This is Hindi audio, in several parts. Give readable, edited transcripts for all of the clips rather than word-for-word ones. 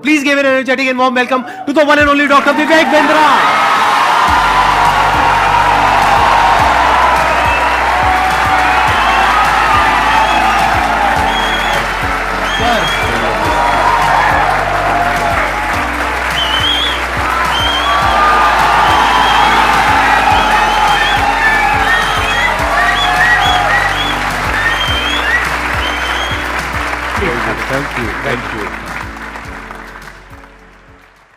Please give an energetic and warm welcome to the one and only Dr. Vivek Bindra. Thank you.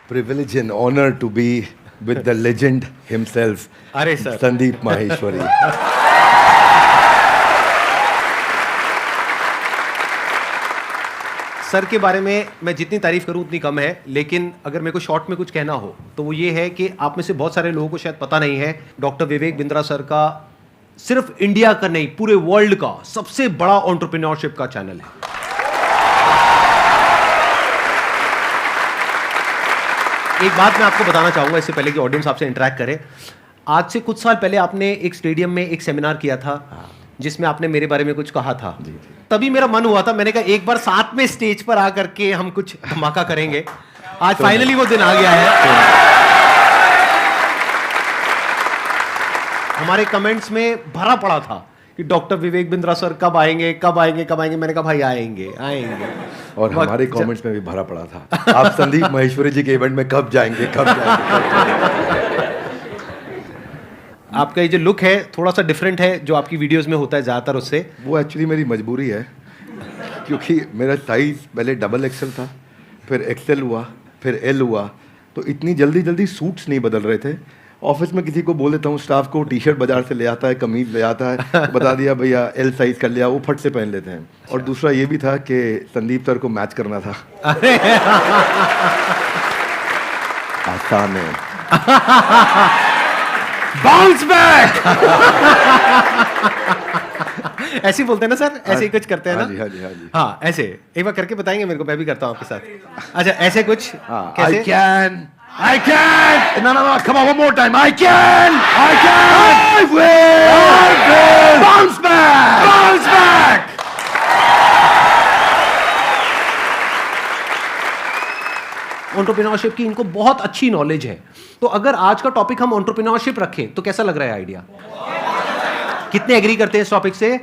Privilege and honor to be with the legend himself, अरे सर, Sandeep Maheshwari. सर के बारे में मैं जितनी तारीफ करूं उतनी कम है, लेकिन अगर मेरे को शॉर्ट में कुछ कहना हो तो वो ये है कि आप में से बहुत सारे लोगों को शायद पता नहीं है, डॉक्टर विवेक बिंद्रा सर का सिर्फ इंडिया का नहीं पूरे वर्ल्ड का सबसे बड़ा एंटरप्रेन्योरशिप का चैनल है। एक बात मैं आपको बताना चाहूंगा इससे पहले कि ऑडियंस आपसे इंटरेक्ट करे। आज से कुछ साल पहले आपने एक स्टेडियम में एक सेमिनार किया था जिसमें आपने मेरे बारे में कुछ कहा था। तभी मेरा मन हुआ था, मैंने कहा एक बार साथ में स्टेज पर आकर के हम कुछ धमाका करेंगे। आज फाइनली वो दिन आ गया है। हमारे कमेंट्स में भरा पड़ा था कि डॉक्टर विवेक बिंद्रा सर कब आएंगे कब आएंगे कब आएंगे। मैंने कहा भाई आएंगे आएंगे। और हमारे कमेंट्स में भी भरा पड़ा था, आप संदीप महेश्वरी जी के इवेंट में कब जाएंगे कब जाएंगे। आपका ये जो लुक है थोड़ा सा डिफरेंट है जो आपकी वीडियोस में होता है ज़्यादातर उससे। वो एक्चुअली मेरी मजबूरी है, क्योंकि मेरा साइज पहले डबल एक्सेल था, फिर एक्सेल हुआ, फिर एल हुआ, तो इतनी जल्दी जल्दी सूट्स नहीं बदल रहे थे। ऑफिस में किसी को बोल देता हूँ, स्टाफ को टी शर्ट बाजार से ले आता है, कमीज ले आता है, बता दिया भैया एल साइज कर लिया, वो फट से पहन लेते हैं। और दूसरा ये भी था कि संदीप सर को मैच करना था। आसान है। Bounce back. ऐसे ही बोलते हैं ना सर, ऐसे ही कुछ करते हैं ना। हाँ जी, हाँ जी, हाँ जी। हाँ ऐसे एक बार करके बताएंगे मेरे को, मैं भी करता हूँ आपके साथ। अच्छा ऐसे कुछ I can, no, come on, one more time. I can, I will, bounce back. Entrepreneurship की इनको बहुत अच्छी नॉलेज है। तो अगर आज का टॉपिक हम एंटरप्रेन्योरशिप रखें तो कैसा लग रहा है आइडिया? कितने एग्री करते हैं इस टॉपिक से?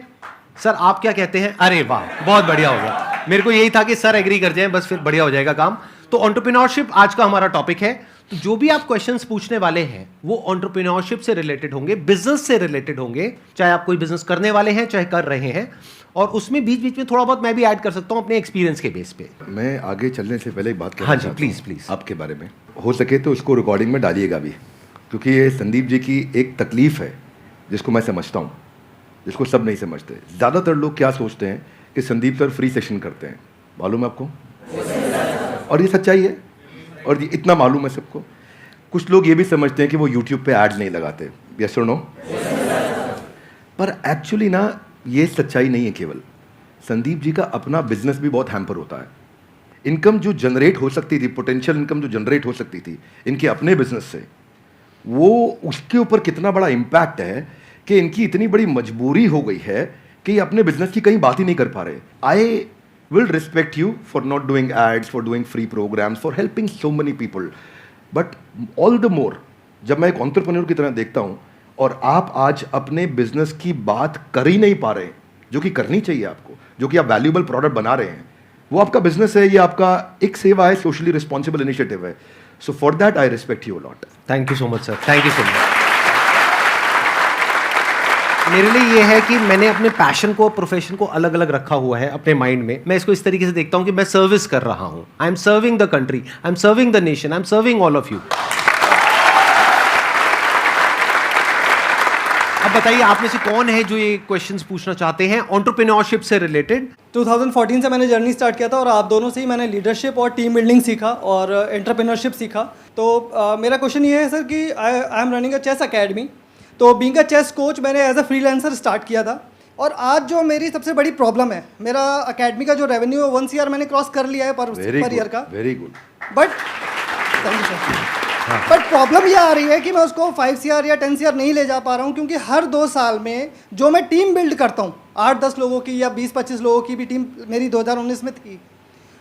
सर आप क्या कहते हैं? अरे वाह बहुत बढ़िया हो गया। मेरे को यही था कि सर एग्री कर जाएं, बस फिर बढ़िया हो जाएगा काम। तो एंटरप्रेन्योरशिप आज का हमारा टॉपिक है। तो जो भी आप क्वेश्चंस पूछने वाले हैं वो एंटरप्रेन्योरशिप से रिलेटेड होंगे, बिजनेस से रिलेटेड होंगे, चाहे आप कोई बिजनेस करने वाले हैं चाहे कर रहे हैं। और उसमें बीच बीच में थोड़ा बहुत मैं भी ऐड कर सकता हूं अपने एक्सपीरियंस के बेस पे। मैं आगे चलने से पहले एक बात कहना हाँ जी, चाहता प्लीज हूं प्लीज। आपके बारे में, हो सके तो इसको रिकॉर्डिंग में डालिएगा भी, क्योंकि ये संदीप जी की एक तकलीफ है जिसको मैं समझता हूँ, जिसको सब नहीं समझते। ज़्यादातर लोग क्या सोचते हैं कि संदीप सर फ्री सेशन करते हैं, मालूम है आपको? और ये सच्चाई है, और ये इतना मालूम है सबको। कुछ लोग ये भी समझते हैं कि वो यूट्यूब पे ऐड नहीं लगाते, यस और नो? पर एक्चुअली ना ये सच्चाई नहीं है। केवल संदीप जी का अपना बिजनेस भी बहुत हैम्पर होता है। इनकम जो जनरेट हो सकती थी, पोटेंशियल इनकम जो जनरेट हो सकती थी इनके अपने बिजनेस से, वो उसके ऊपर कितना बड़ा इम्पैक्ट है कि इनकी इतनी बड़ी मजबूरी हो गई है कि ये अपने बिजनेस की कहीं बात ही नहीं कर पा रहे। आई will respect you for not doing ads, for doing free programs, for helping so many people. But all the more, जब मैं एक entrepreneur की तरह देखता हूँ और आप आज अपने बिजनेस की बात कर ही नहीं पा रहे, जो कि करनी चाहिए आपको, जो कि आप वैल्यूएबल प्रोडक्ट बना रहे हैं, वो आपका बिजनेस है, ये आपका एक सेवा है, सोशली रिस्पॉन्सिबल इनिशिएटिव है। So for that I respect you a lot. Thank you so much sir, thank you so much. मेरे लिए ये है कि मैंने अपने पैशन को, प्रोफेशन को अलग अलग रखा हुआ है अपने माइंड में। मैं इसको इस तरीके से देखता हूं कि मैं सर्विस कर रहा हूं। I am serving the country, I am serving the nation, I am serving all of you. अब बताइए आप में से कौन है जो ये क्वेश्चंस पूछना चाहते हैं एंटरप्रेन्योरशिप से रिलेटेड? 2014 से मैंने जर्नी स्टार्ट किया था और आप दोनों से ही मैंने लीडरशिप और टीम बिल्डिंग सीखा और एंटरप्रेन्योरशिप सीखा। तो मेरा क्वेश्चन ये है सर कि I am running a chess academy. तो बीइंग अ चेस कोच मैंने एज अ फ्रीलांसर स्टार्ट किया था, और आज जो मेरी सबसे बड़ी प्रॉब्लम है, मेरा अकेडमी का जो रेवेन्यू है 1 CR मैंने क्रॉस कर लिया है पर ईयर का। Very good. But thank you sir. But problem ये आ रही है कि मैं उसको 5 CR या 10 CR नहीं ले जा पा रहा हूँ, क्योंकि हर 2 साल में जो मैं टीम बिल्ड करता हूँ, 8-10 लोगों की या 20-25 लोगों की भी टीम मेरी 2019 में थी,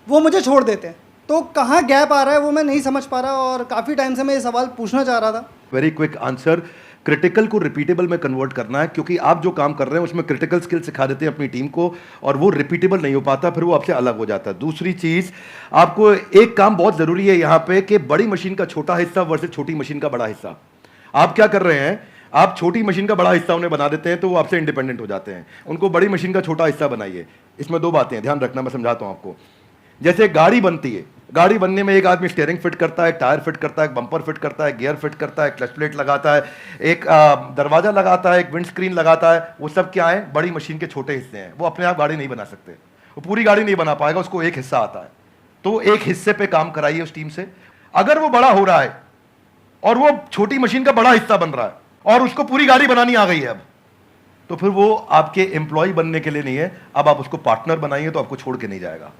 वो मुझे छोड़ देते हैं। तो कहाँ गैप आ रहा है वो मैं नहीं समझ पा रहा, और काफ़ी टाइम से मैं ये सवाल पूछना चाह रहा था। वेरी क्विक आंसर, क्रिटिकल को रिपीटेबल में कन्वर्ट करना है, क्योंकि आप जो काम कर रहे हैं उसमें क्रिटिकल स्किल सिखा देते हैं अपनी टीम को और वो रिपीटेबल नहीं हो पाता, फिर वो आपसे अलग हो जाता है। दूसरी चीज़, आपको एक काम बहुत ज़रूरी है यहाँ पे कि बड़ी मशीन का छोटा हिस्सा वर्सेस छोटी मशीन का बड़ा हिस्सा। आप क्या कर रहे हैं, आप छोटी मशीन का बड़ा हिस्सा उन्हें बना देते हैं तो वो आपसे इंडिपेंडेंट हो जाते हैं। उनको बड़ी मशीन का छोटा हिस्सा बनाइए। इसमें दो बातें हैं, ध्यान रखना, मैं समझाता हूँ आपको। जैसे गाड़ी बनती है, गाड़ी बनने में एक आदमी स्टीयरिंग फिट करता है, टायर फिट करता है, बम्पर फिट करता है, गियर फिट करता है, क्लच प्लेट लगाता है, एक दरवाजा लगाता है, एक विंड स्क्रीन लगाता है। वो सब क्या है, बड़ी मशीन के छोटे हिस्से हैं। वो अपने आप गाड़ी नहीं बना सकते, वो पूरी गाड़ी नहीं बना पाएगा, उसको एक हिस्सा आता है। तो एक हिस्से पे काम कराइए उस टीम से। अगर वो बड़ा हो रहा है और वो छोटी मशीन का बड़ा हिस्सा बन रहा है और उसको पूरी गाड़ी बनानी आ गई है अब, तो फिर वो आपके एम्प्लॉय बनने के लिए नहीं है। अब आप उसको पार्टनर बनाइए तो आपको छोड़ के नहीं जाएगा।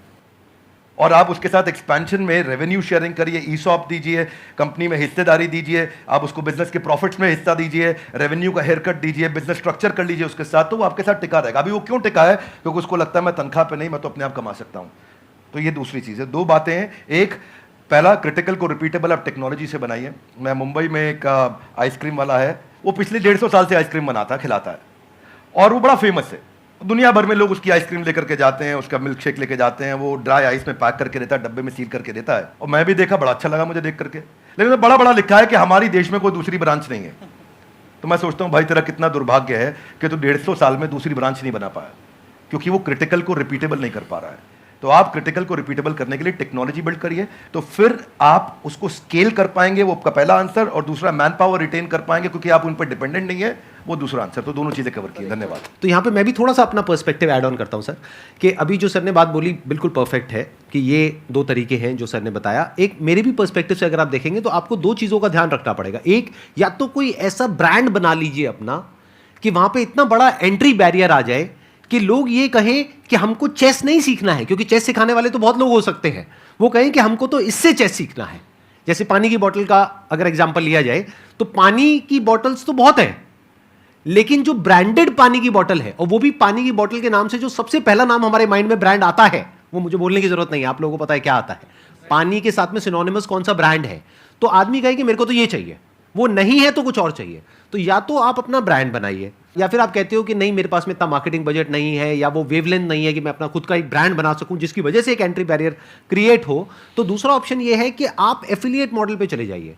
और आप उसके साथ एक्सपेंशन में रेवेन्यू शेयरिंग करिए, ईसॉप दीजिए, कंपनी में हिस्सेदारी दीजिए, आप उसको बिजनेस के प्रॉफिट्स में हिस्सा दीजिए, रेवेन्यू का हेयर कट दीजिए, बिजनेस स्ट्रक्चर कर लीजिए उसके साथ, तो वो आपके साथ टिका रहेगा। अभी वो क्यों टिका है, क्योंकि उसको लगता है मैं तनख्वाह पे नहीं, मैं तो अपने आप कमा सकता हूं। तो ये दूसरी चीज़ है। दो बातें हैं, एक पहला क्रिटिकल को रिपीटेबल आप टेक्नोलॉजी से बनाइए। मैं मुंबई में एक आइसक्रीम वाला है, वो पिछले 150 साल से आइसक्रीम बनाता है, खिलाता है, और वो बड़ा फेमस है। दुनिया भर में लोग उसकी आइसक्रीम लेकर के जाते हैं, उसका मिल्क शेक लेके जाते हैं, वो ड्राई आइस में पैक करके देता है, डब्बे में सील करके देता है। और मैं भी देखा, बड़ा अच्छा लगा मुझे देख करके, लेकिन बड़ा बड़ा लिखा है कि हमारी देश में कोई दूसरी ब्रांच नहीं है। तो मैं सोचता हूँ भाई तेरा कितना दुर्भाग्य है कि तू 150 साल में दूसरी ब्रांच नहीं बना पाया, क्योंकि वो क्रिटिकल को रिपीटेबल नहीं कर पा रहा है। तो आप क्रिटिकल को रिपीटेबल करने के लिए टेक्नोलॉजी बिल्ड करिए, तो फिर आप उसको स्केल कर पाएंगे। वो आपका पहला आंसर। और दूसरा, मैन पावर रिटेन कर पाएंगे, क्योंकि आप उन पर डिपेंडेंट नहीं है, वो दूसरा आंसर। तो दोनों चीजें कवर की। धन्यवाद। तो यहाँ पे मैं भी थोड़ा सा अपना पर्सपेक्टिव ऐड ऑन करता हूँ सर, कि अभी जो सर ने बात बोली बिल्कुल परफेक्ट है कि ये दो तरीके हैं जो सर ने बताया। एक मेरे भी पर्सपेक्टिव से अगर आप देखेंगे तो आपको दो चीज़ों का ध्यान रखना पड़ेगा। एक, या तो कोई ऐसा ब्रांड बना लीजिए अपना कि वहाँ पे इतना बड़ा एंट्री बैरियर आ जाए कि लोग ये कहें कि हमको चेस नहीं सीखना है, क्योंकि चेस सिखाने वाले तो बहुत लोग हो सकते हैं, वो कहें कि हमको तो इससे चेस सीखना है। जैसे पानी की बोतल का अगर एग्जांपल लिया जाए तो पानी की बोतल्स तो बहुत हैं, लेकिन जो ब्रांडेड पानी की बोतल है, और वो भी पानी की बोतल के नाम से जो सबसे पहला नाम हमारे माइंड में ब्रांड आता है, वो मुझे बोलने की जरूरत नहीं है, आप लोगों को पता है क्या आता है। पानी के साथ में सिनोनिमस कौन सा ब्रांड है, तो आदमी कहे कि मेरे को तो ये चाहिए, वो नहीं है तो कुछ और चाहिए। तो या तो आप अपना ब्रांड बनाइए, या फिर आप कहते हो कि नहीं मेरे पास में इतना मार्केटिंग बजट नहीं है, या वो वेवलेंथ नहीं है कि मैं अपना खुद का एक ब्रांड बना सकूं जिसकी वजह से एक एंट्री बैरियर क्रिएट हो, तो दूसरा ऑप्शन ये है कि आप एफिलिएट मॉडल पे चले जाइए।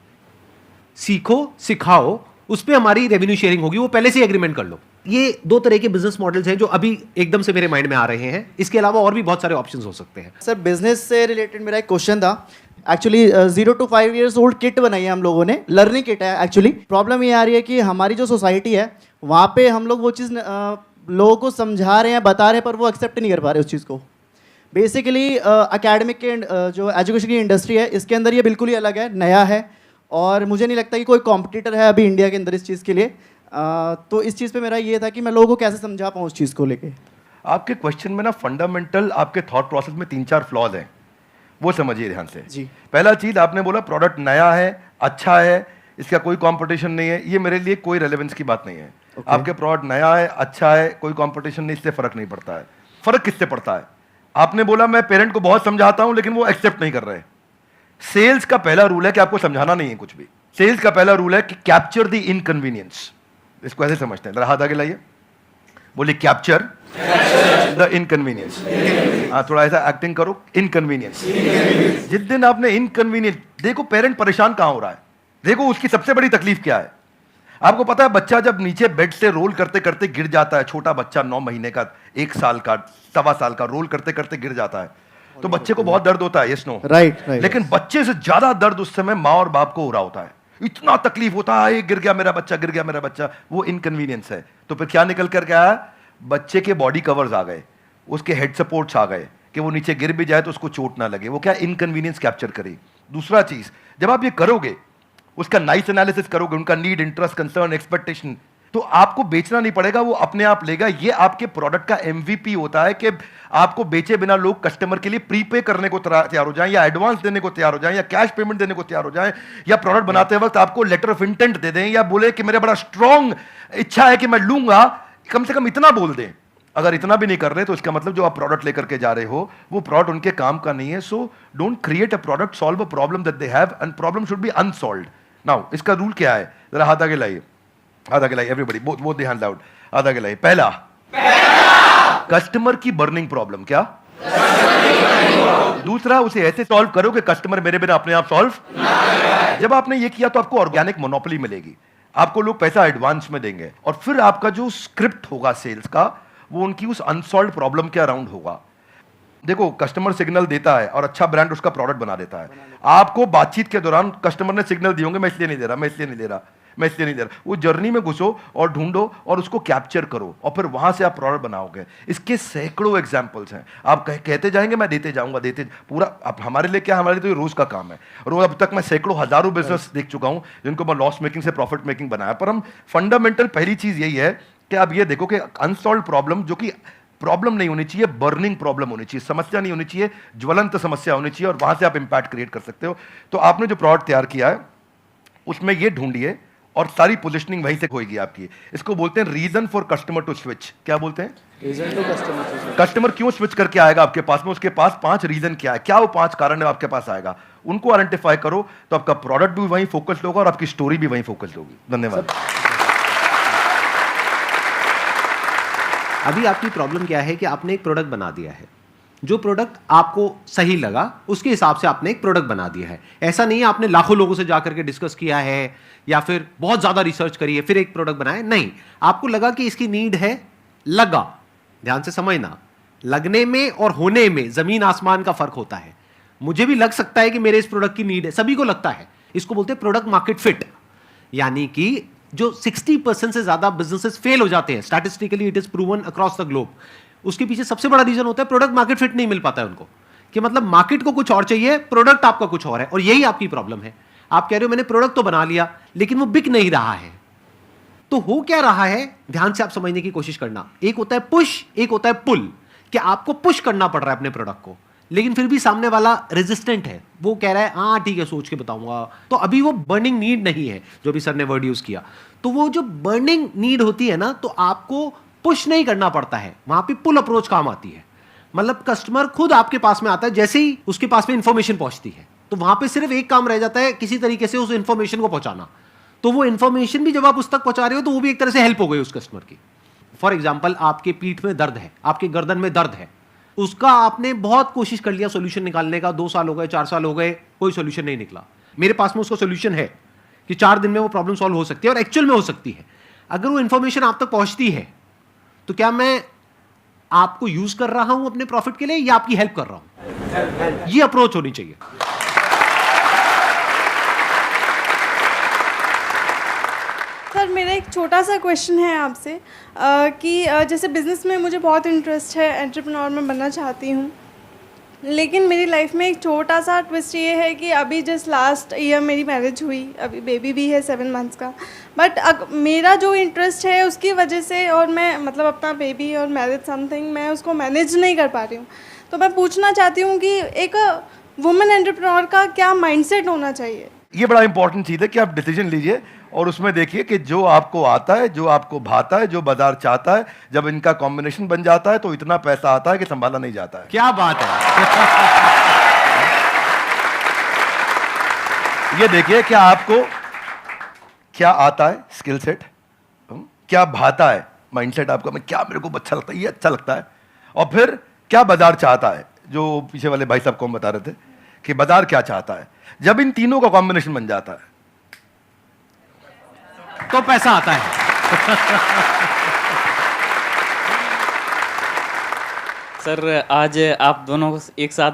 सीखो, सिखाओ, उस पर हमारी रेवेन्यू शेयरिंग होगी, वो पहले से एग्रीमेंट कर लो। ये दो तरह के बिजनेस मॉडल्स हैं जो अभी एकदम से मेरे माइंड में आ रहे हैं। इसके अलावा और भी बहुत सारे ऑप्शंस हो सकते हैं। सर बिजनेस से रिलेटेड मेरा एक क्वेश्चन था। Actually 0 to 5 years old kit बनाई है हम लोगों ने, लर्निंग किट है। एक्चुअली प्रॉब्लम ये आ रही है कि हमारी जो सोसाइटी है वहाँ पे हम लोग वो चीज़ लोगों को समझा रहे हैं, बता रहे हैं, पर वो एक्सेप्ट नहीं कर पा रहे उस चीज़ को। बेसिकली एकेडमिक के जो एजुकेशन की इंडस्ट्री है इसके अंदर ये बिल्कुल ही अलग है, नया है, और मुझे नहीं लगता कि कोई कॉम्पिटिटर है अभी इंडिया के अंदर इस चीज़ के लिए। तो इस चीज़ पे मेरा ये था कि मैं लोगों को कैसे समझा पाऊँ उस चीज़ को लेके। आपके क्वेश्चन में ना फंडामेंटल आपके थॉट प्रोसेस में 3-4 फ्लॉज हैं, वो समझिए ध्यान से जी। पहला चीज, आपने बोला प्रोडक्ट नया है, अच्छा है, इसका कोई कंपटीशन नहीं है। ये मेरे लिए कोई रेलेवेंस की बात नहीं है। आपके प्रोडक्ट नया है, अच्छा है, कोई कंपटीशन नहीं, इससे फर्क नहीं पड़ता है। फर्क किससे पड़ता है? आपने बोला मैं पेरेंट को बहुत समझाता हूं लेकिन वो एक्सेप्ट नहीं कर रहे। सेल्स का पहला रूल है कि आपको समझाना नहीं है कुछ भी। सेल्स का पहला रूल है कि कैप्चर द इनकन्वीनियंस। इसको ऐसे समझते हैं, जरा हाथ आगे लाइए, बोलिए कैप्चर द इनकन्वीनियंस। थोड़ा ऐसा एक्टिंग करो, इनकन्वीनियंस। जिस दिन आपने इनकन्वीनियंस, देखो पेरेंट परेशान कहां हो रहा है, देखो उसकी सबसे बड़ी तकलीफ क्या है। आपको पता है बच्चा जब नीचे बेड से रोल करते करते गिर जाता है, छोटा बच्चा 9 महीने का, 1 साल का, 1.25 साल का, रोल करते करते गिर जाता है, तो बच्चे को बहुत दर्द होता है, यस नो? राइट। लेकिन बच्चे से ज्यादा दर्द उस समय माँ और बाप को हो रहा होता है। इतना तकलीफ होता है, गिर गया मेरा बच्चा, गिर गया मेरा बच्चा, वो इनकन्वीनियंस है। तो फिर क्या निकल कर गया? बच्चे के बॉडी कवर्स आ गए, उसके हेड सपोर्ट्स आ गए कि वो नीचे गिर भी जाए तो उसको चोट ना लगे। वो क्या इनकन्वीनियंस कैप्चर करे। दूसरा चीज, जब आप ये करोगे, उसका नाइस एनालिसिस करोगे, उनका नीड, इंटरेस्ट, कंसर्न, एक्सपेक्टेशन, तो आपको बेचना नहीं पड़ेगा, वो अपने आप लेगा। ये आपके प्रोडक्ट का एमवीपी होता है कि आपको बेचे बिना लोग कस्टमर के लिए प्रीपे करने को तैयार हो जाएं, या एडवांस देने को तैयार हो जाएं, या कैश पेमेंट देने को तैयार हो जाएं, या प्रोडक्ट बनाते वक्त आपको लेटर ऑफ इंटेंट दे दें, या बोले कि मेरा बड़ा स्ट्रॉन्ग इच्छा है कि मैं लूंगा, कम से कम इतना बोल दें। अगर इतना भी नहीं कर रहे तो इसका मतलब जो आप प्रोडक्ट लेकर के जा रहे हो वो प्रोडक्ट उनके काम का नहीं है. So don't create a product, solve a problem that they have and problem should be unsolved. Now इसका रूल क्या है, जरा हाथ आगे लाइए, हाथ आगे लाइए everybody, both the hands out, हाथ आगे लाइए. पहला कस्टमर की बर्निंग प्रॉब्लम, क्या? दूसरा उसे ऐसे सॉल्व करो कि कस्टमर मेरे बिना अपने आप सॉल्व. जब आपने ये किया तो आपको ऑर्गेनिक मोनोपोली मिलेगी, आपको लोग पैसा एडवांस में देंगे और फिर आपका जो स्क्रिप्ट होगा सेल्स का वो उनकी उस अनसॉल्व प्रॉब्लम के अराउंड होगा. देखो कस्टमर सिग्नल देता है और अच्छा ब्रांड उसका प्रोडक्ट बना देता है. आपको बातचीत के दौरान कस्टमर ने सिग्नल दिए होंगे मैं इसलिए नहीं दे रहा, मैं इसलिए नहीं दे रहा, मैं इसलिए नहीं दे रहा. वो जर्नी में घुसो और ढूंढो और उसको कैप्चर करो और फिर वहां से आप प्रोडक्ट बनाओगे. इसके सैकड़ों एग्जांपल्स हैं. आप कहते जाएंगे मैं देते जाऊंगा, देते पूरा. आप हमारे लिए क्या, हमारे लिए तो ये रोज का काम है. रोज अब तक मैं सैकड़ों हजारों बिजनेस देख चुका हूं जिनको मैं लॉस मेकिंग से प्रॉफिट मेकिंग बनाया. पर हम फंडामेंटल पहली चीज यही है कि आप ये देखो कि अनसॉल्व प्रॉब्लम, जो कि प्रॉब्लम नहीं होनी चाहिए, बर्निंग प्रॉब्लम होनी चाहिए, समस्या नहीं होनी चाहिए, ज्वलंत समस्या होनी चाहिए और वहां से आप इंपैक्ट क्रिएट कर सकते हो. तो आपने जो प्रोडक्ट तैयार किया है उसमें ये ढूंढिए और सारी पोजिशनिंग वहीं से होगी आपकी. इसको बोलते हैं reason for customer to switch. क्या बोलते हैं? Reason to customer. कस्टमर क्यों स्विच करके आएगा आपके पास में, उसके पास 5 रीजन क्या है, क्या वो 5 कारण है आपके पास आएगा. उनको आइडेंटिफाई करो तो आपका प्रोडक्ट भी वहीं फोकस्ड होगा और आपकी स्टोरी भी वहीं फोकस्ड होगी. धन्यवाद. अभी आपकी प्रॉब्लम क्या है कि आपने एक प्रोडक्ट बना दिया है, जो प्रोडक्ट आपको सही लगा उसके हिसाब से आपने एक प्रोडक्ट बना दिया है. ऐसा नहीं है आपने लाखों लोगों से जाकर के डिस्कस किया है या फिर बहुत ज्यादा रिसर्च करी है फिर एक प्रोडक्ट बनाया. नहीं, आपको लगा कि इसकी नीड है, लगा. ध्यान से समझना, लगने में और होने में जमीन आसमान का फर्क होता है. मुझे भी लग सकता है कि मेरे इस प्रोडक्ट की नीड है, सभी को लगता है. इसको बोलते हैं प्रोडक्ट मार्केट फिट. यानी कि जो 60% से ज्यादा बिजनेसेस फेल हो जाते हैं, statistically it is proven across the globe, उसके पीछे सबसे बड़ा रीजन होता है प्रोडक्ट मार्केट फिट नहीं मिल पाता है उनको. कि मतलब मार्केट को कुछ और चाहिए, प्रोडक्ट आपका कुछ और है. और यही आपकी प्रॉब्लम है. आप कह रहे हो मैंने प्रोडक्ट तो बना लिया लेकिन वो बिक नहीं रहा है. तो हो क्या रहा है, ध्यान से आप समझने की कोशिश करना. एक होता है पुश, एक होता है पुल. कि आपको पुश करना पड़ रहा है अपने प्रोडक्ट को, लेकिन फिर भी सामने वाला रेजिस्टेंट है. वो कह रहा है हाँ ठीक है सोच के बताऊंगा. तो अभी वो बर्निंग नीड नहीं है, जो भी सर ने वर्ड यूज किया. तो वो जो बर्निंग नीड होती है ना, तो आपको पुश नहीं करना पड़ता है, वहां पे पुल अप्रोच काम आती है. मतलब कस्टमर खुद आपके पास में आता है, जैसे ही उसके पास में इंफॉर्मेशन पहुंचती है तो वहां पे सिर्फ एक काम रह जाता है, किसी तरीके से उस इंफॉर्मेशन को पहुंचाना. तो वो इंफॉर्मेशन भी जब आप उस तक पहुंचा रहे हो तो वो भी एक तरह से हेल्प हो गई उस कस्टमर की. फॉर एग्जाम्पल, आपके पीठ में दर्द है, आपके गर्दन में दर्द है, उसका आपने बहुत कोशिश कर लिया सोल्यूशन निकालने का, 2 साल हो गए, 4 साल हो गए, कोई सोल्यूशन नहीं निकला. मेरे पास में उसका सोल्यूशन है कि 4 दिन में वो प्रॉब्लम सॉल्व हो सकती है और एक्चुअल में हो सकती है. अगर वो इंफॉर्मेशन आप तक पहुंचती है तो क्या मैं आपको यूज कर रहा हूं अपने प्रॉफिट के लिए या आपकी हेल्प कर रहा हूं? ये अप्रोच होनी चाहिए. सर मेरा एक छोटा सा क्वेश्चन है आपसे कि जैसे बिज़नेस में मुझे बहुत इंटरेस्ट है, एंटरप्रेन्योर में बनना चाहती हूँ, लेकिन मेरी लाइफ में एक छोटा सा ट्विस्ट ये है कि अभी जस्ट लास्ट ईयर मेरी मैरिज हुई, अभी बेबी भी है 7 मंथ्स का. बट मेरा जो इंटरेस्ट है उसकी वजह से, और मैं मतलब अपना बेबी और मैरिज समथिंग मैं उसको मैनेज नहीं कर पा रही हूँ. तो मैं पूछना चाहती हूँ कि एक वुमेन एंटरप्रेन्योर का क्या माइंडसेट होना चाहिए? ये बड़ा इंपॉर्टेंट चीज़ है कि आप डिसीजन लीजिए और उसमें देखिए कि जो आपको आता है, जो आपको भाता है, जो बाजार चाहता है, जब इनका कॉम्बिनेशन बन जाता है तो इतना पैसा आता है कि संभाला नहीं जाता है. क्या बात है. ये देखिए क्या आपको क्या आता है, स्किल सेट, क्या भाता है, माइंडसेट आपका, मैं क्या मेरे को अच्छा लगता है, ये अच्छा लगता है, और फिर क्या बाजार चाहता है, जो पीछे वाले भाई साहब को हम बता रहे थे कि बाजार क्या चाहता है. जब इन तीनों का कॉम्बिनेशन बन जाता है तो पैसा आता है. सर आज आप दोनों को एक साथ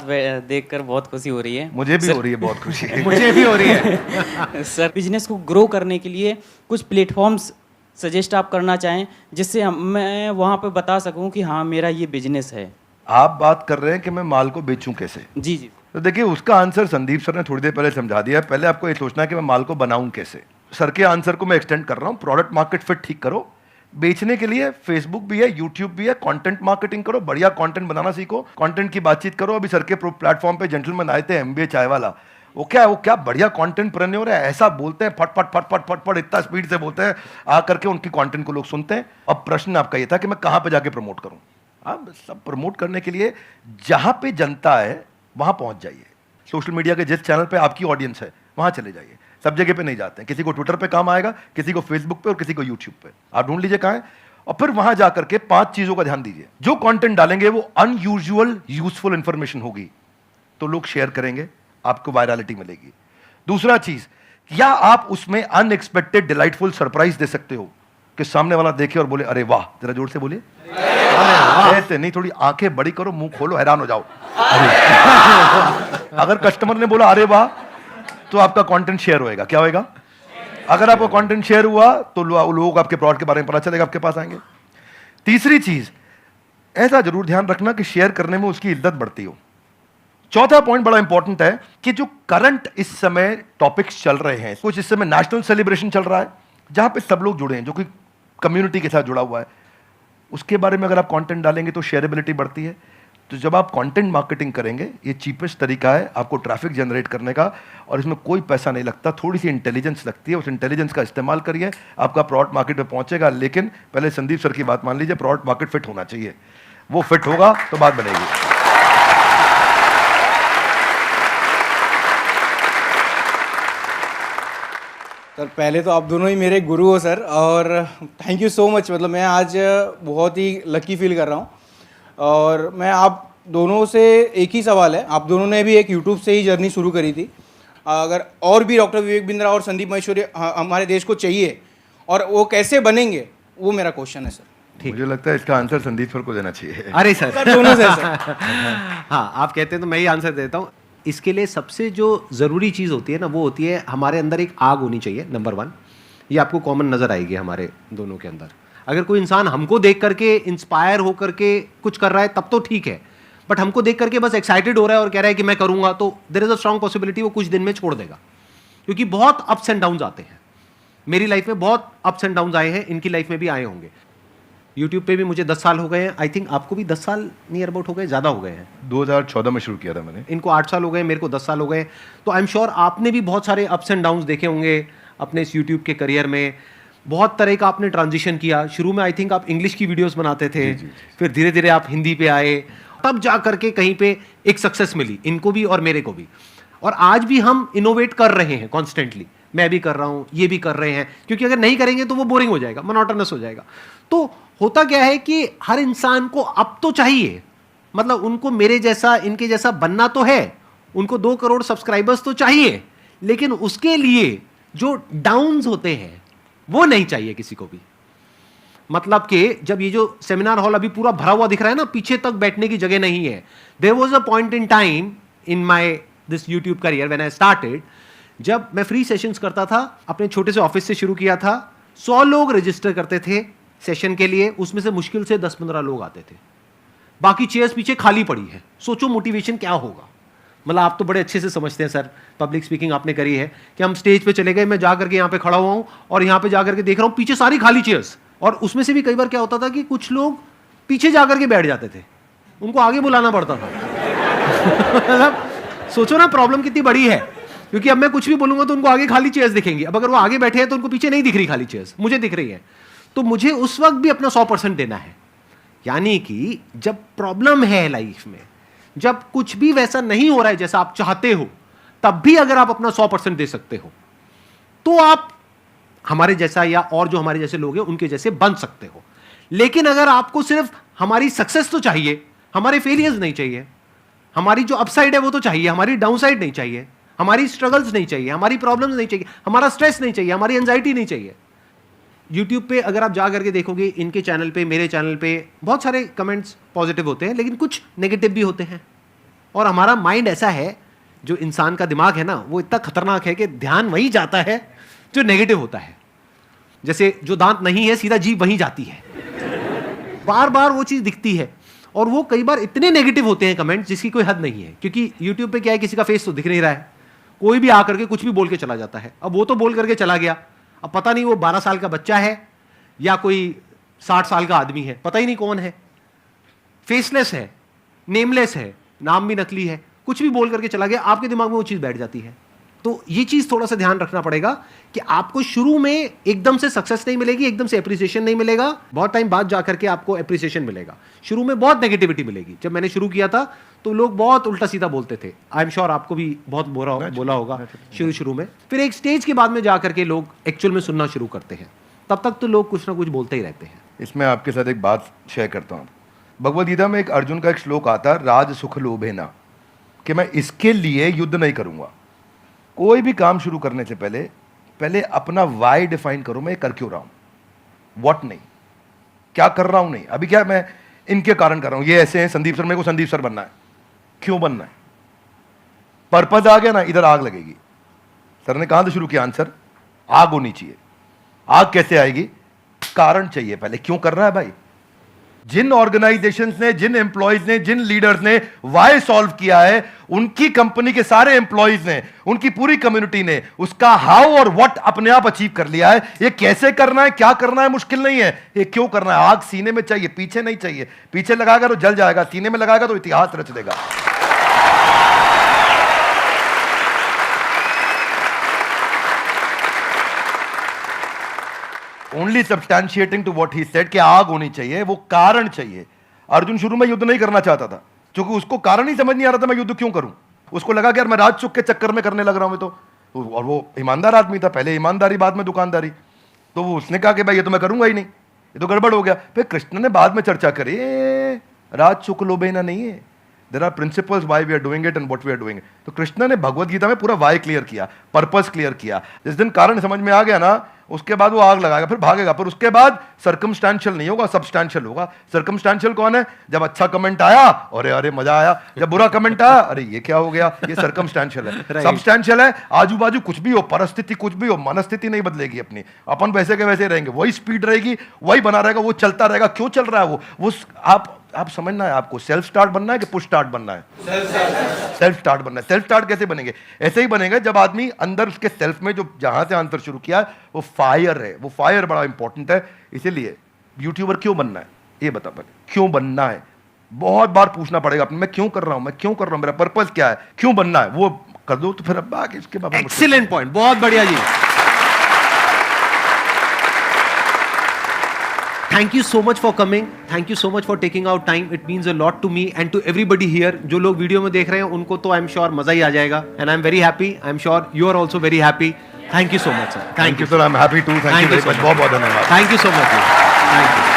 देखकर बहुत खुशी हो रही है. मुझे भी हो रही है बहुत खुशी. मुझे भी हो रही है. सर बिजनेस को ग्रो करने के लिए कुछ प्लेटफॉर्म्स सजेस्ट आप करना चाहें जिससे मैं वहाँ पे बता सकूँ कि हाँ मेरा ये बिजनेस है. आप बात कर रहे हैं कि मैं माल को बेचूं कैसे. जी जी. तो देखिए उसका आंसर संदीप सर ने थोड़ी देर पहले समझा दिया. पहले आपको ये सोचना है कि मैं माल को बनाऊं कैसे. सर के आंसर को मैं एक्सटेंड कर रहा हूं. प्रोडक्ट मार्केट फिट ठीक करो. बेचने के लिए फेसबुक भी है, यूट्यूब भी है, कंटेंट मार्केटिंग करो, बढ़िया कंटेंट बनाना सीखो, कंटेंट की बातचीत करो. अभी सर के प्लेटफॉर्म पे जेंटलमैन आए थे MBA चाय वाला, वो क्या बढ़िया कंटेंट प्रेन्योर है, ऐसा बोलते हैं फट फट फट फट फट फट इतना स्पीड से बोलते हैं, आ करके उनकी कंटेंट को लोग सुनते हैं। अब प्रश्न आपका ये था कि मैं कहां पे जाके प्रमोट करूं। आप सब प्रमोट करने के लिए जहां पे जनता है वहां पहुंच जाइए। सोशल मीडिया के जिस चैनल पे आपकी ऑडियंस है वहां चले जाइए, सब जगह पे नहीं जाते हैं। किसी को ट्विटर पे काम आएगा, किसी को फेसबुक पे और किसी को यूट्यूब पे। आप ढूंढ लीजिए कहां है और फिर वहां जाकर के 5 चीजों का ध्यान दीजिए। जो कंटेंट डालेंगे वो अनयूजुअल यूजफुल इंफॉर्मेशन होगी तो लोग शेयर करेंगे, आपको वायरलिटी मिलेगी। दूसरा चीज, क्या आप उसमें अनएक्सपेक्टेड डिलाइटफुल सरप्राइज दे सकते हो कि सामने वाला देखे और बोले अरे वाह, जरा जोर से बोलिए ऐसे नहीं, थोड़ी आंखें बड़ी करो, मुंह खोलो, हैरान हो जाओ। अगर कस्टमर ने बोला अरे वाह तो आपका कंटेंट शेयर होएगा। क्या होएगा? अगर आपका कंटेंट शेयर हुआ तो लोग आपके प्रोडक्ट के बारे में पता चलेगा, आपके पास आएंगे। तीसरी चीज, ऐसा जरूर ध्यान रखना कि शेयर करने में उसकी इज्जत बढ़ती हो। चौथा पॉइंट बड़ा इंपॉर्टेंट है कि जो करंट इस समय टॉपिक्स चल रहे हैं, कुछ इस समय नेशनल सेलिब्रेशन चल रहा है जहां पे सब लोग जुड़े हैं, जो कि कम्युनिटी के साथ जुड़ा हुआ है, उसके बारे में अगर आप कंटेंट डालेंगे तो शेयरेबिलिटी बढ़ती है। तो जब आप कंटेंट मार्केटिंग करेंगे, ये चीपेस्ट तरीका है आपको ट्रैफिक जनरेट करने का, और इसमें कोई पैसा नहीं लगता, थोड़ी सी इंटेलिजेंस लगती है। उस इंटेलिजेंस का इस्तेमाल करिए, आपका प्रोडक्ट मार्केट में पहुंचेगा। लेकिन पहले संदीप सर की बात मान लीजिए, प्रोडक्ट मार्केट फिट होना चाहिए। वो फिट होगा तो बात बनेगी। सर पहले तो आप दोनों ही मेरे गुरु हो सर, और थैंक यू सो मच। मतलब मैं आज बहुत ही लकी फील कर रहा हूँ। और मैं आप दोनों से एक ही सवाल है, आप दोनों ने भी एक यूट्यूब से ही जर्नी शुरू करी थी, अगर और भी डॉक्टर विवेक बिंद्रा और संदीप महेश्वरी हमारे देश को चाहिए और वो कैसे बनेंगे, वो मेरा क्वेश्चन है सर। मुझे लगता है इसका आंसर संदीप सर को देना चाहिए। अरे सर सर दोनों से सर। हाँ, आप कहते हैं तो मैं ही आंसर देता हूँ। इसके लिए सबसे जो ज़रूरी चीज़ होती है ना, वो होती है हमारे अंदर एक आग होनी चाहिए, नंबर 1। ये आपको कॉमन नज़र आएगी हमारे दोनों के अंदर। अगर कोई इंसान हमको देख करके इंस्पायर हो करके कुछ कर रहा है तब तो ठीक है, बट हमको देख करके बस एक्साइटेड हो रहा है और कह रहा है कि मैं करूँगा, तो there is a strong possibility वो कुछ दिन में छोड़ देगा। क्योंकि बहुत अप्स एंड डाउन्स आते हैं। मेरी लाइफ में बहुत अप्स एंड डाउन्स आए हैं, इनकी लाइफ में भी आए होंगे। यूट्यूब पे भी मुझे 10 साल हो गए हैं, आई थिंक आपको भी 10 साल नियर अबाउट हो गए, ज़्यादा हो गए हैं। 2014 में शुरू किया था मैंने। इनको 8 साल हो गए, मेरे को 10 साल हो गए। तो आई एम श्योर आपने भी बहुत सारे अप्स एंड डाउन्स देखे होंगे अपने इस यूट्यूब के करियर में। बहुत तरह का आपने ट्रांजिशन किया। शुरू में आई थिंक आप इंग्लिश की वीडियोस बनाते थे, फिर धीरे धीरे आप हिंदी पे आए, तब जा करके कहीं पे एक सक्सेस मिली इनको भी और मेरे को भी। और आज भी हम इनोवेट कर रहे हैं कॉन्स्टेंटली। मैं भी कर रहा हूँ, ये भी कर रहे हैं, क्योंकि अगर नहीं करेंगे तो वो बोरिंग हो जाएगा, मोनोटोनस हो जाएगा। तो होता क्या है कि हर इंसान को अब तो चाहिए, मतलब उनको मेरे जैसा इनके जैसा बनना तो है, उनको 2 करोड़ सब्सक्राइबर्स तो चाहिए, लेकिन उसके लिए जो डाउन्स होते हैं वो नहीं चाहिए किसी को भी। मतलब कि जब ये जो सेमिनार हॉल अभी पूरा भरा हुआ दिख रहा है ना, पीछे तक बैठने की जगह नहीं है। There was a point in time in my this YouTube career when I started, जब मैं फ्री सेशंस करता था, अपने छोटे से ऑफिस से शुरू किया था। 100 लोग रजिस्टर करते थे सेशन के लिए, उसमें से मुश्किल से 10-15 लोग आते थे, बाकी चेयर्स पीछे खाली पड़ी है। सोचो मोटिवेशन क्या होगा। मतलब आप तो बड़े अच्छे से समझते हैं सर, पब्लिक स्पीकिंग आपने करी है, कि हम स्टेज पे चले गए, मैं जाकर के यहाँ पे खड़ा हुआ हूँ और यहाँ पे जाकर के देख रहा हूँ पीछे सारी खाली चेयर्स, और उसमें से भी कई बार क्या होता था कि कुछ लोग पीछे जाकर के बैठ जाते थे, उनको आगे बुलाना पड़ता था। मतलब सोचो ना प्रॉब्लम कितनी बड़ी है, क्योंकि अब मैं कुछ भी बोलूंगा तो उनको आगे खाली चेयर्स दिखेंगी। अब अगर वो आगे बैठे हैं तो उनको पीछे नहीं दिख रही खाली चेयर्स, मुझे दिख रही है। तो मुझे उस वक्त भी अपना 100% देना है। यानी कि जब प्रॉब्लम है लाइफ में, जब कुछ भी वैसा नहीं हो रहा है जैसा आप चाहते हो, तब भी अगर आप अपना 100% दे सकते हो तो आप हमारे जैसा या और जो हमारे जैसे लोग हैं उनके जैसे बन सकते हो। लेकिन अगर आपको सिर्फ हमारी सक्सेस तो चाहिए, हमारे फेलियर्स नहीं चाहिए, हमारी जो अपसाइड है वो तो चाहिए, हमारी डाउनसाइड नहीं चाहिए, हमारी स्ट्रगल्स नहीं चाहिए, हमारी प्रॉब्लम्स नहीं चाहिए, हमारा स्ट्रेस नहीं चाहिए, हमारी एंजाइटी नहीं चाहिए। यूट्यूब पे अगर आप जा करके देखोगे, इनके चैनल पे, मेरे चैनल पे बहुत सारे कमेंट्स पॉजिटिव होते हैं, लेकिन कुछ नेगेटिव भी होते हैं। और हमारा माइंड ऐसा है, जो इंसान का दिमाग है ना, वो इतना खतरनाक है कि ध्यान वहीं जाता है जो नेगेटिव होता है। जैसे जो दांत नहीं है, सीधा जीभ वहीं जाती है, बार बार वो चीज़ दिखती है। और वो कई बार इतने नेगेटिव होते हैं कमेंट्स जिसकी कोई हद नहीं है, क्योंकि यूट्यूब पे क्या है, किसी का फेस तो दिख नहीं रहा है, कोई भी आकर के कुछ भी बोल के चला जाता है। अब वो तो बोल करके चला गया, अब पता नहीं वो 12 साल का बच्चा है या कोई 60 साल का आदमी है, पता ही नहीं कौन है, फेसलेस है, नेमलेस है, नाम भी नकली है, कुछ भी बोल करके चला गया, आपके दिमाग में वो चीज़ बैठ जाती है। तो ये चीज़ थोड़ा सा ध्यान रखना पड़ेगा कि आपको शुरू में एकदम से सक्सेस नहीं मिलेगी, एकदम से एप्रिसिएशन नहीं मिलेगा, बहुत टाइम बाद जाकर के आपको एप्रिसिएशन मिलेगा। शुरू में बहुत नेगेटिविटी मिलेगी। जब मैंने शुरू किया था तो लोग बहुत उल्टा सीधा बोलते थे, आई एम श्योर आपको भी बहुत बोला होगा शुरू में। फिर एक स्टेज के बाद में जाकर के लोग एक्चुअल में सुनना शुरू करते हैं, तब तक तो लोग कुछ ना कुछ बोलते ही रहते हैं। इसमें आपके साथ एक बात शेयर करता हूँ। भगवद गीता में एक अर्जुन का एक श्लोक आता है, राज सुख लोभे ना, कि मैं इसके लिए युद्ध नहीं करूँगा। कोई भी काम शुरू करने से पहले अपना वाई डिफाइन करो, मैं कर क्यों रहा हूँ, व्हाट नहीं, क्या कर रहा हूँ नहीं। अभी क्या मैं इनके कारण कर रहा हूँ, ये ऐसे हैं संदीप सर, मेरे को संदीप सर बनना है, क्यों बनना है, पर्पज आ गया ना, इधर आग लगेगी। सर ने कहां से शुरू किया आंसर, आग होनी चाहिए। आग कैसे आएगी, कारण चाहिए पहले, क्यों कर रहा है भाई। जिन ऑर्गेनाइजेशंस ने, जिन एम्प्लॉयज ने, जिन लीडर्स ने वाई सॉल्व किया है, उनकी कंपनी के सारे एम्प्लॉयज ने, उनकी पूरी कम्युनिटी ने उसका हाउ और व्हाट अपने आप अचीव कर लिया है। ये कैसे करना है, क्या करना है मुश्किल नहीं है, ये क्यों करना है। आग सीने में चाहिए, पीछे नहीं चाहिए। पीछे लगाएगा तो जल जाएगा, सीने में लगाएगा तो इतिहास रच देगा। Only substantiating to what he said कि आग होनी चाहिए, वो कारण चाहिए। अर्जुन शुरू में युद्ध नहीं करना चाहता था, क्योंकि उसको कारण ही समझ नहीं आ रहा था मैं युद्ध क्यों करूं। उसको लगा कि यार मैं राजसुख के चक्कर में करने लग रहा हूं तो, और वो ईमानदार आदमी था, पहले ईमानदारी बाद में दुकानदारी। तो वो उसने कहा कि भाई ये तो मैं करूंगा ही नहीं, ये तो गड़बड़ हो गया। फिर कृष्ण ने बाद में चर्चा करी, राजसुख लोभेना नहीं है, there are principles why we are doing it and what we are doing. तो कृष्ण ने भगवद गीता में पूरा व्हाई क्लियर किया, पर्पस क्लियर किया। जिस दिन कारण समझ में आ गया ना, उसके बाद वो आग लगाएगा, फिर भागेगा। पर उसके बाद सर्कमस्टेंशियल नहीं होगा, सब्सटेंशियल होगा। सर्कमस्टेंशियल कौन है, जब अच्छा कमेंट आया अरे अरे मजा आया, जब बुरा कमेंट आया अरे ये क्या हो गया, ये सर्कमस्टेंशियल है। सब्सटेंशियल है, आजू बाजू कुछ भी हो, परिस्थिति कुछ भी हो, मनस्थिति नहीं बदलेगी अपनी, अपन वैसे के वैसे रहेंगे, वही स्पीड रहेगी, वही बना रहेगा, वो चलता रहेगा। क्यों चल रहा है वो आप समझना है आपको, सेल्फ स्टार्ट बनना है कि पुश स्टार्ट बनना है। सेल्फ स्टार्ट बनना है। सेल्फ स्टार्ट कैसे बनेंगे, ऐसे ही बनेगा जब आदमी अंदर उसके सेल्फ में जो जहां से आंसर शुरू किया वो फायर है। वो फायर बड़ा इंपॉर्टेंट है। इसीलिए यूट्यूबर क्यों बनना है, ये बता पहले, क्यों बनना है। बहुत बार पूछना पड़ेगा अपने, मैं क्यों कर रहा हूं, मैं क्यों कर रहा हूं, मेरा पर्पस क्या है, क्यों बनना है, वो कर दो तो फिर अब आगे इसके बाद। एक्सीलेंट पॉइंट, बहुत बढ़िया जी। Thank you so much for coming. Thank you so much for taking out time. It means a lot to me and to everybody here. जो लोग वीडियो में देख रहे हैं उनको तो I'm sure मजा ही आ जाएगा. And I'm very happy. I'm sure you are also very happy. Thank you so much, sir. Thank you, sir. I'm happy too. Thank you very much. बहुत बहुत धन्यवाद. Thank you so much. Thank you.